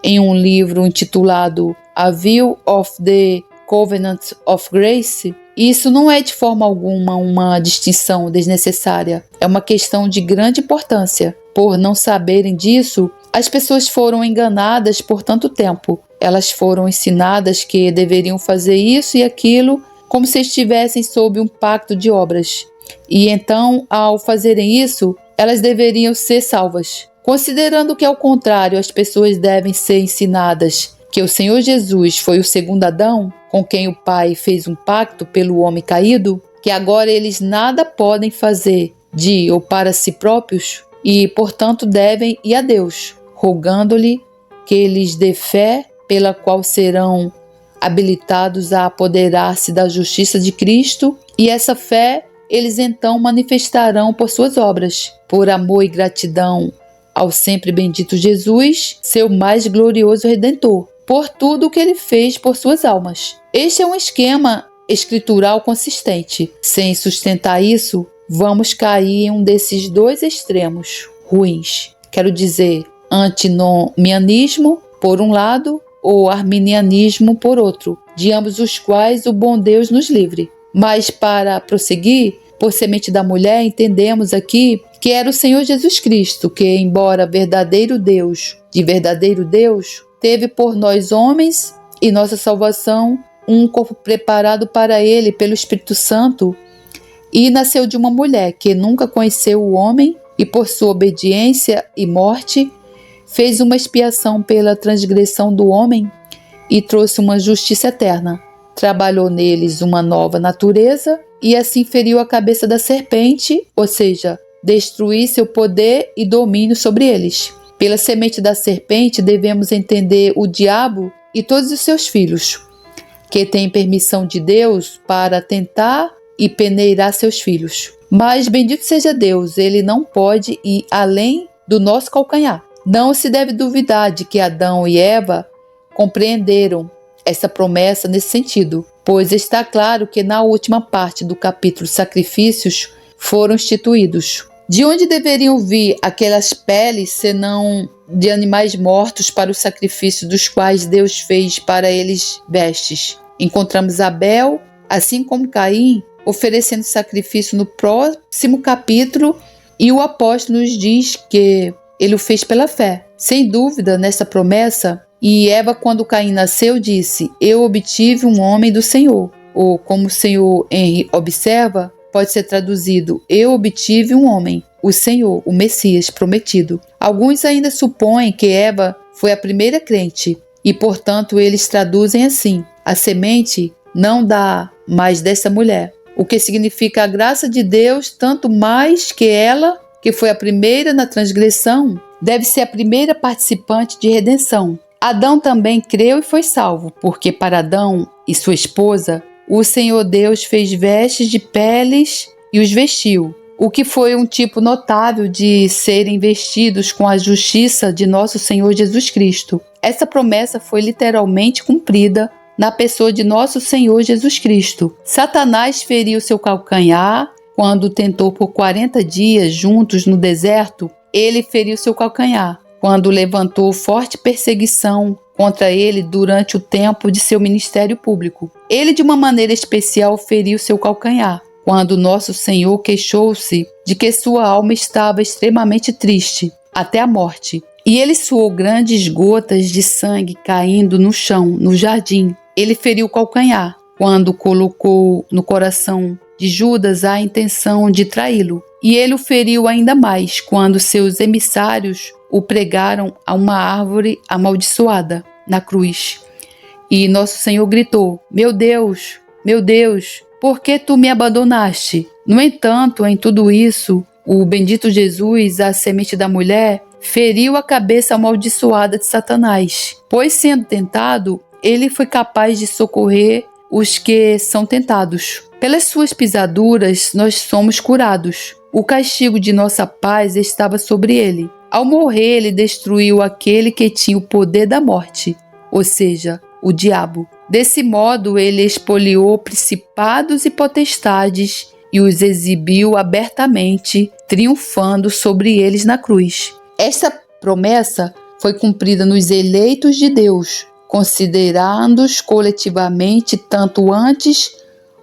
em um livro intitulado A View of the Covenant of Grace. Isso não é de forma alguma uma distinção desnecessária, é uma questão de grande importância. Por não saberem disso, as pessoas foram enganadas por tanto tempo. Elas foram ensinadas que deveriam fazer isso e aquilo como se estivessem sob um pacto de obras. E então, ao fazerem isso, elas deveriam ser salvas. Considerando que, ao contrário, as pessoas devem ser ensinadas que o Senhor Jesus foi o segundo Adão, com quem o Pai fez um pacto pelo homem caído, que agora eles nada podem fazer de ou para si próprios, e, portanto, devem ir a Deus, rogando-lhe que lhes dê fé pela qual serão habilitados a apoderar-se da justiça de Cristo, e essa fé eles então manifestarão por suas obras, por amor e gratidão ao sempre bendito Jesus, seu mais glorioso Redentor, por tudo o que ele fez por suas almas. Este é um esquema escritural consistente. Sem sustentar isso, vamos cair em um desses dois extremos ruins. Quero dizer, antinomianismo, por um lado, ou arminianismo, por outro, de ambos os quais o bom Deus nos livre. Mas, para prosseguir, por semente da mulher, entendemos aqui que era o Senhor Jesus Cristo que, embora verdadeiro Deus de verdadeiro Deus, teve por nós homens e nossa salvação um corpo preparado para ele pelo Espírito Santo, e nasceu de uma mulher que nunca conheceu o homem e, por sua obediência e morte, fez uma expiação pela transgressão do homem e trouxe uma justiça eterna. Trabalhou neles uma nova natureza e assim feriu a cabeça da serpente, ou seja, destruiu seu poder e domínio sobre eles. Pela semente da serpente devemos entender o diabo e todos os seus filhos, que têm permissão de Deus para tentar e peneirar seus filhos. Mas bendito seja Deus, ele não pode ir além do nosso calcanhar. Não se deve duvidar de que Adão e Eva compreenderam essa promessa nesse sentido, pois está claro que na última parte do capítulo sacrifícios foram instituídos. De onde deveriam vir aquelas peles, senão de animais mortos para o sacrifício dos quais Deus fez para eles vestes? Encontramos Abel, assim como Caim, oferecendo sacrifício no próximo capítulo, e o apóstolo nos diz que ele o fez pela fé. Sem dúvida, nessa promessa, e Eva, quando Caim nasceu, disse: eu obtive um homem do Senhor. Ou, como o Senhor Henry observa, pode ser traduzido: eu obtive um homem, o Senhor, o Messias prometido. Alguns ainda supõem que Eva foi a primeira crente e, portanto, eles traduzem assim: a semente não dá mais dessa mulher, o que significa a graça de Deus, tanto mais que ela, que foi a primeira na transgressão, deve ser a primeira participante de redenção. Adão também creu e foi salvo, porque para Adão e sua esposa, o Senhor Deus fez vestes de peles e os vestiu, o que foi um tipo notável de serem vestidos com a justiça de nosso Senhor Jesus Cristo. Essa promessa foi literalmente cumprida na pessoa de nosso Senhor Jesus Cristo. Satanás feriu seu calcanhar quando tentou por 40 dias juntos no deserto. Ele feriu seu calcanhar quando levantou forte perseguição contra ele durante o tempo de seu ministério público. Ele, de uma maneira especial, feriu seu calcanhar quando nosso Senhor queixou-se de que sua alma estava extremamente triste, até a morte. E ele suou grandes gotas de sangue caindo no chão, no jardim. Ele feriu o calcanhar quando colocou no coração de Judas a intenção de traí-lo. E ele o feriu ainda mais quando seus emissários o pregaram a uma árvore amaldiçoada na cruz. E nosso Senhor gritou: meu Deus, por que tu me abandonaste? No entanto, em tudo isso, o bendito Jesus, a semente da mulher, feriu a cabeça amaldiçoada de Satanás, pois, sendo tentado, ele foi capaz de socorrer os que são tentados. Pelas suas pisaduras, nós somos curados. O castigo de nossa paz estava sobre ele. Ao morrer, ele destruiu aquele que tinha o poder da morte, ou seja, o diabo. Desse modo, ele expoliou principados e potestades e os exibiu abertamente, triunfando sobre eles na cruz. Esta promessa foi cumprida nos eleitos de Deus, considerando-os coletivamente tanto antes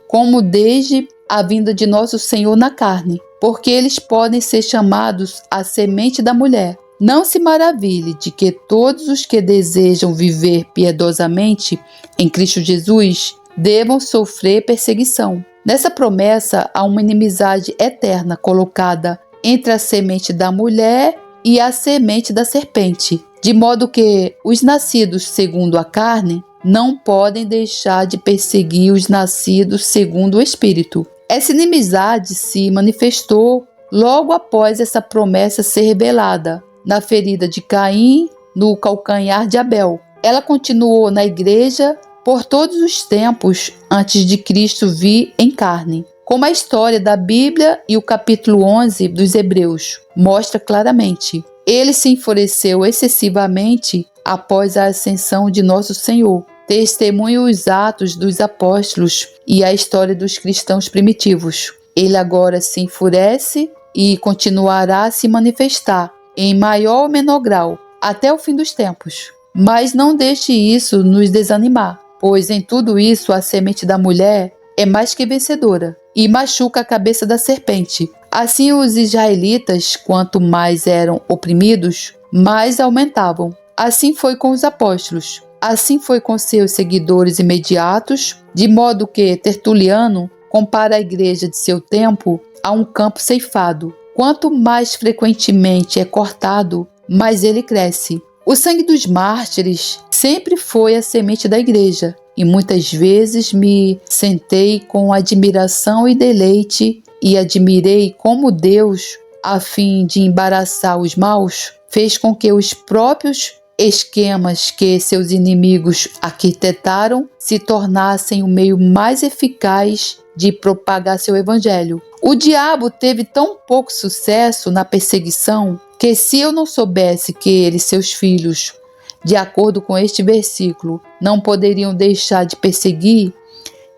como desde a vinda de nosso Senhor na carne, porque eles podem ser chamados a semente da mulher. Não se maravilhe de que todos os que desejam viver piedosamente em Cristo Jesus devam sofrer perseguição. Nessa promessa há uma inimizade eterna colocada entre a semente da mulher e a semente da serpente, de modo que os nascidos segundo a carne não podem deixar de perseguir os nascidos segundo o Espírito. Essa inimizade se manifestou logo após essa promessa ser revelada, na ferida de Caim, no calcanhar de Abel. Ela continuou na igreja por todos os tempos antes de Cristo vir em carne, como a história da Bíblia e o capítulo 11 dos Hebreus mostra claramente. Ele se enfureceu excessivamente após a ascensão de nosso Senhor. Testemunha os atos dos apóstolos e a história dos cristãos primitivos. Ele agora se enfurece e continuará a se manifestar em maior ou menor grau até o fim dos tempos. Mas não deixe isso nos desanimar, pois em tudo isso a semente da mulher é mais que vencedora e machuca a cabeça da serpente. Assim os israelitas, quanto mais eram oprimidos, mais aumentavam. Assim foi com os apóstolos. Assim foi com seus seguidores imediatos, de modo que Tertuliano compara a igreja de seu tempo a um campo ceifado. Quanto mais frequentemente é cortado, mais ele cresce. O sangue dos mártires sempre foi a semente da igreja, e muitas vezes me sentei com admiração e deleite e admirei como Deus, a fim de embaraçar os maus, fez com que os próprios esquemas que seus inimigos arquitetaram se tornassem o meio mais eficaz de propagar seu evangelho. O diabo teve tão pouco sucesso na perseguição que, se eu não soubesse que ele e seus filhos, de acordo com este versículo, não poderiam deixar de perseguir,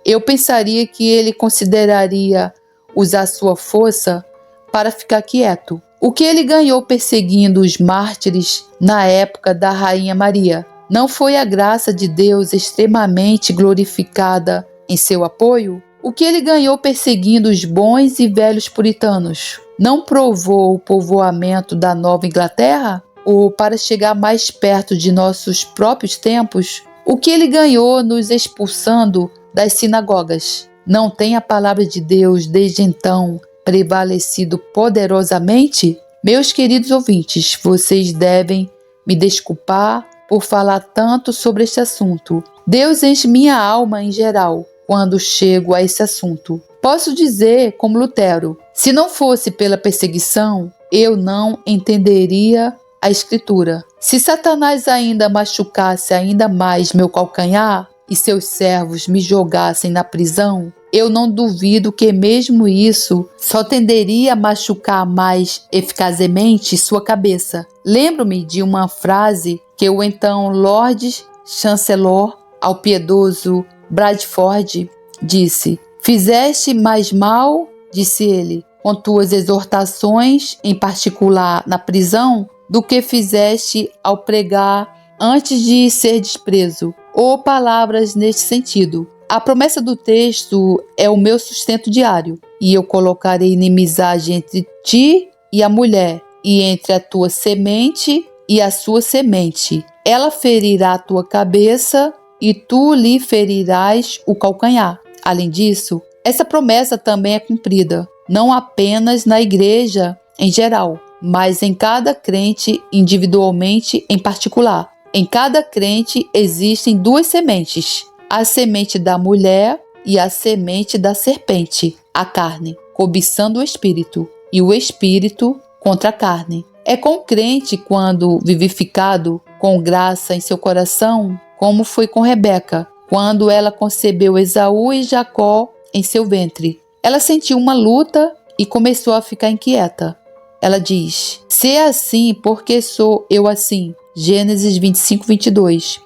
eu pensaria que ele consideraria usar sua força para ficar quieto. O que ele ganhou perseguindo os mártires na época da Rainha Maria? Não foi a graça de Deus extremamente glorificada em seu apoio? O que ele ganhou perseguindo os bons e velhos puritanos? Não provou o povoamento da Nova Inglaterra? ou para chegar mais perto de nossos próprios tempos, o que ele ganhou nos expulsando das sinagogas? Não tem a palavra de Deus desde então prevalecido poderosamente? Meus queridos ouvintes, vocês devem me desculpar por falar tanto sobre este assunto. Deus enche minha alma em geral quando chego a esse assunto. Posso dizer, como Lutero, se não fosse pela perseguição, eu não entenderia a Escritura. Se Satanás ainda machucasse ainda mais meu calcanhar e seus servos me jogassem na prisão, eu não duvido que mesmo isso só tenderia a machucar mais eficazmente sua cabeça. Lembro-me de uma frase que o então Lord Chancellor ao piedoso Bradford disse: "Fizeste mais mal", disse ele, "com tuas exortações, em particular na prisão, do que fizeste ao pregar antes de ser desprezo", ou palavras neste sentido. A promessa do texto é o meu sustento diário, e eu colocarei inimizade entre ti e a mulher, e entre a tua semente e a sua semente. Ela ferirá a tua cabeça, e tu lhe ferirás o calcanhar. Além disso, essa promessa também é cumprida, não apenas na igreja em geral, mas em cada crente individualmente em particular. Em cada crente existem duas sementes: a semente da mulher e a semente da serpente, a carne, cobiçando o espírito, e o espírito contra a carne. É com o crente, quando vivificado com graça em seu coração, como foi com Rebeca, quando ela concebeu Esaú e Jacó em seu ventre. Ela sentiu uma luta e começou a ficar inquieta. Ela diz: "Se é assim, por que sou eu assim?" Gênesis 25, 22.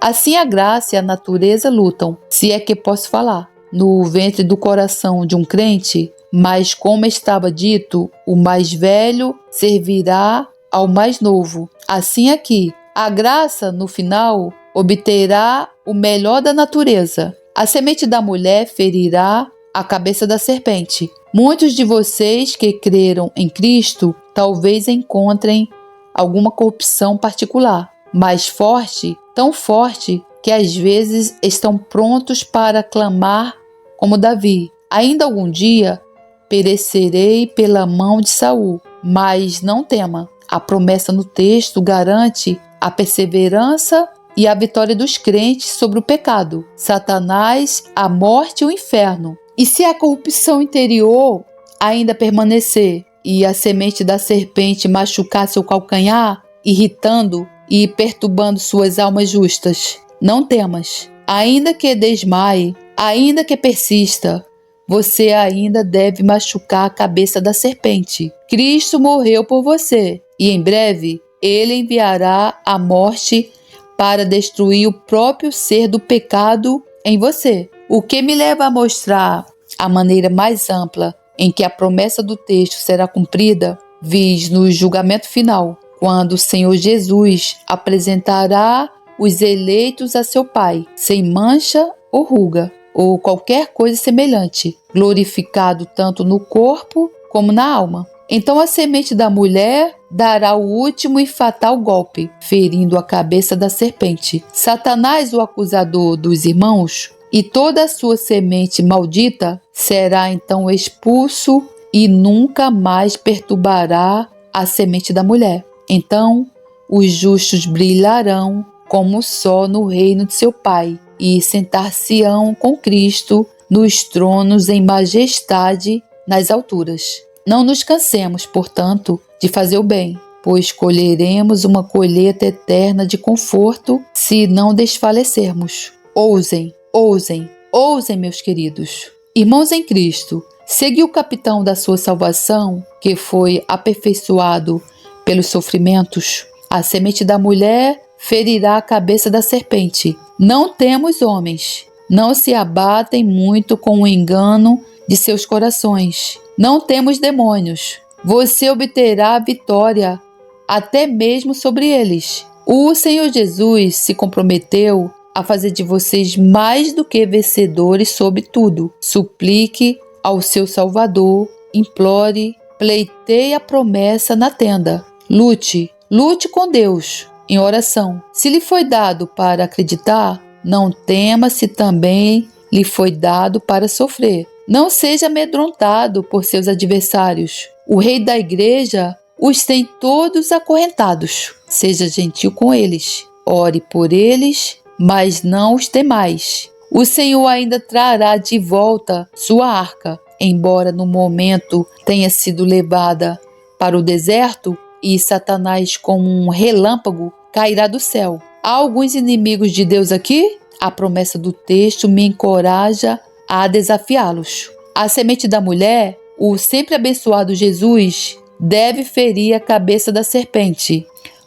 Assim a graça e a natureza lutam, se é que posso falar, no ventre do coração de um crente, mas como estava dito, o mais velho servirá ao mais novo. Assim aqui, a graça, no final, obterá o melhor da natureza. A semente da mulher ferirá a cabeça da serpente. Muitos de vocês que creram em Cristo talvez encontrem alguma corrupção particular, mais forte, tão forte, que às vezes estão prontos para clamar como Davi: "Ainda algum dia perecerei pela mão de Saul", mas não tema. A promessa no texto garante a perseverança e a vitória dos crentes sobre o pecado, Satanás, a morte e o inferno. E se a corrupção interior ainda permanecer e a semente da serpente machucar seu calcanhar, irritando e perturbando suas almas justas, não temas. Ainda que desmaie, ainda que persista, você ainda deve machucar a cabeça da serpente. Cristo morreu por você e em breve ele enviará a morte para destruir o próprio ser do pecado em você. O que me leva a mostrar a maneira mais ampla em que a promessa do texto será cumprida, vis no julgamento final, quando o Senhor Jesus apresentará os eleitos a seu Pai, sem mancha ou ruga, ou qualquer coisa semelhante, glorificado tanto no corpo como na alma. Então a semente da mulher dará o último e fatal golpe, ferindo a cabeça da serpente. Satanás, o acusador dos irmãos, e toda a sua semente maldita será então expulso e nunca mais perturbará a semente da mulher. Então os justos brilharão como o sol no reino de seu Pai e sentar-se-ão com Cristo nos tronos em majestade nas alturas. Não nos cansemos, portanto, de fazer o bem, pois colheremos uma colheita eterna de conforto se não desfalecermos. Ousem, ousem, ousem, meus queridos. Irmãos em Cristo, segui o capitão da sua salvação, que foi aperfeiçoado pelos sofrimentos. A semente da mulher ferirá a cabeça da serpente. Não temos homens, não se abatem muito com o engano de seus corações. Não temos demônios. Você obterá a vitória até mesmo sobre eles. O Senhor Jesus se comprometeu a fazer de vocês mais do que vencedores sobre tudo. Suplique ao seu Salvador, implore, pleiteie a promessa na tenda. Lute, Lute com Deus em oração. Se lhe foi dado para acreditar, não tema se também lhe foi dado para sofrer. Não seja amedrontado por seus adversários. O rei da igreja os tem todos acorrentados. Seja gentil com eles. Ore por eles, mas não os temais. O Senhor ainda trará de volta sua arca, embora no momento tenha sido levada para o deserto e Satanás, como um relâmpago, cairá do céu. Há alguns inimigos de Deus aqui? A promessa do texto me encoraja a desafiá-los. A semente da mulher, o sempre abençoado Jesus, deve ferir a cabeça da serpente.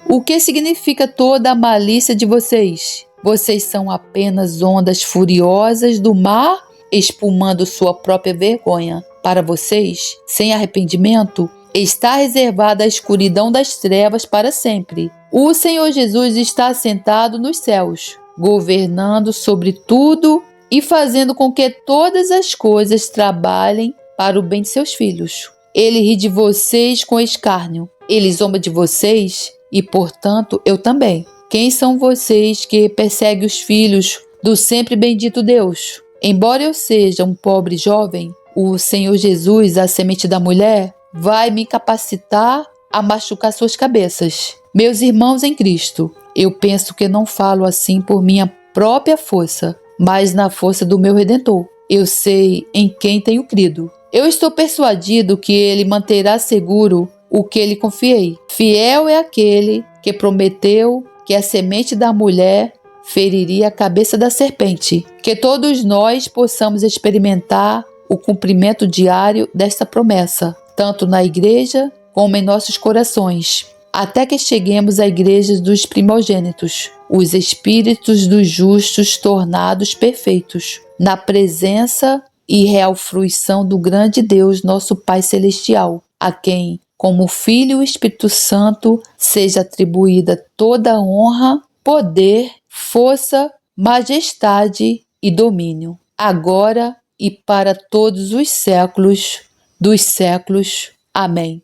O que significa toda a malícia de vocês? Vocês são apenas ondas furiosas do mar, espumando sua própria vergonha. Para vocês, sem arrependimento, está reservada a escuridão das trevas para sempre. O Senhor Jesus está assentado nos céus, governando sobre tudo e fazendo com que todas as coisas trabalhem para o bem de seus filhos. Ele ri de vocês com escárnio. Ele zomba de vocês e, portanto, eu também. Quem são vocês que perseguem os filhos do sempre bendito Deus? Embora eu seja um pobre jovem, o Senhor Jesus, a semente da mulher, vai me capacitar a machucar suas cabeças. Meus irmãos em Cristo, eu penso que não falo assim por minha própria força, mas na força do meu Redentor. Eu sei em quem tenho crido. Eu estou persuadido que Ele manterá seguro o que lhe confiei. Fiel é aquele que prometeu que a semente da mulher feriria a cabeça da serpente. Que todos nós possamos experimentar o cumprimento diário desta promessa, tanto na igreja como em nossos corações, até que cheguemos à igreja dos primogênitos, os espíritos dos justos tornados perfeitos, na presença e real fruição do grande Deus, nosso Pai Celestial, a quem, como Filho e o Espírito Santo, seja atribuída toda a honra, poder, força, majestade e domínio, agora e para todos os séculos dos séculos. Amém.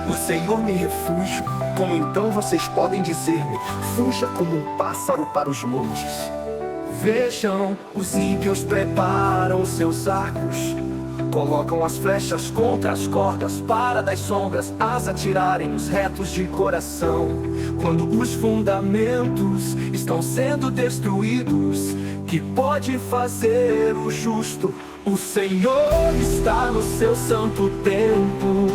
O Senhor me refúgio, como então vocês podem dizer-me, fuja como um pássaro para os montes. Vejam, os ímpios preparam seus arcos, colocam as flechas contra as cordas para das sombras as atirarem os retos de coração. Quando os fundamentos estão sendo destruídos, que pode fazer o justo? O Senhor está no seu santo templo.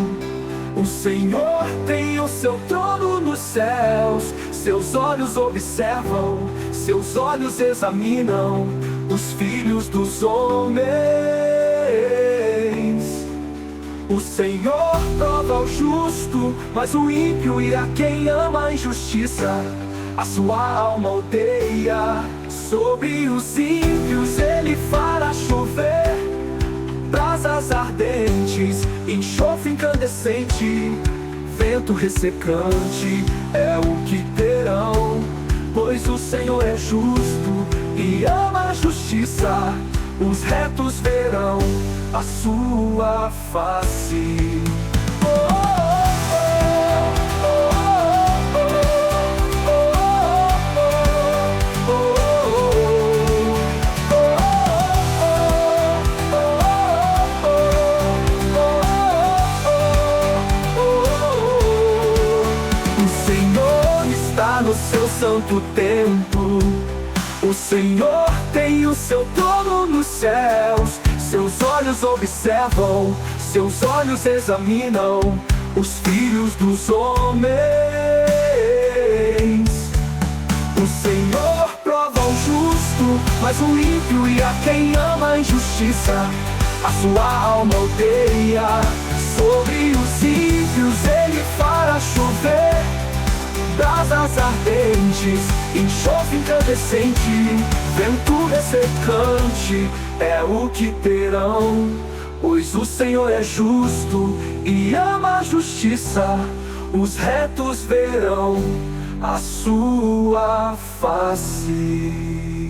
O Senhor tem o seu trono nos céus. Seus olhos observam, seus olhos examinam os filhos dos homens. O Senhor prova o justo, mas o ímpio e a quem ama a injustiça, a sua alma odeia. Sobre os ímpios ele fará chover brasas ardentes, enxofre incandescente, vento ressecante é o que terão. Pois o Senhor é justo e ama a justiça, os retos verão a sua face. No seu santo templo, o Senhor tem o seu trono nos céus. Seus olhos observam, seus olhos examinam os filhos dos homens. O Senhor prova o justo, mas o ímpio e a quem ama a injustiça, a sua alma odeia. Sobre os ímpios ele fará chover brasas ardentes, enxofre incandescente, vento ressecante é o que terão. Pois o Senhor é justo e ama a justiça, os retos verão a sua face.